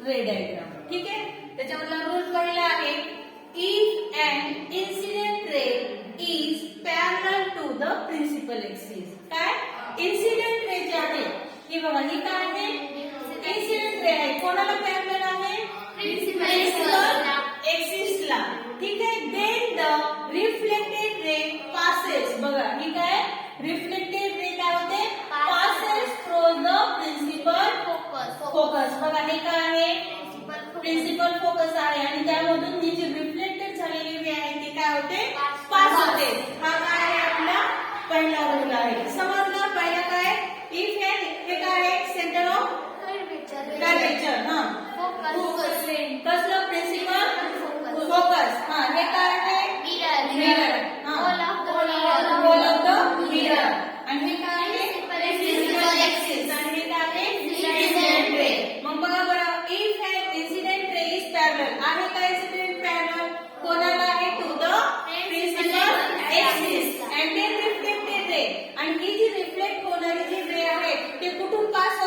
रे diagram. ठीक आहे. त्याच्यामधला रूल पहिला आहे if an incident ray is parallel to the principal axis. काय इन्सिडेंट रे जे आहे हे बघा हे काय आहे इन्सिडेंट रे आहे कोणाला पॅरलल आहे प्रिन्सिपल एक्सिसला. ठीक आहे. Then the reflected ray passes बघा ही काय रिफ्लेक्टेड रे काय होते passes through the principal focus. बघा हे काय आहे प्रिन्सिपल फोकस आहे आणि त्यामधून ही जी रिफ्लेक्टेड झालेली रे आहे ती काय होते पास होते. हा काय आहे आपला पहिला रूल आहे. समजलं पहिला काय इफ हे काय आहे सेंटर ऑफ कर्वेचर. हा कसलं प्रिन्सिपल फोकस. हा हे काय आहे mirror. Pole of the mirror. आणि हे काय आहे प्रिन्सिपल एक्सिस. आणि हे काय आहे इन्सिडेंट रे. मग बघा बरं if an incident ray is parallel आहे काय इन्सिडेंट पॅरलल कोणाला आहे to the principal axis and then reflected ray. आणि ही जी रिफ्लेक्ट होणारी जी रे आहे ते कुठून पास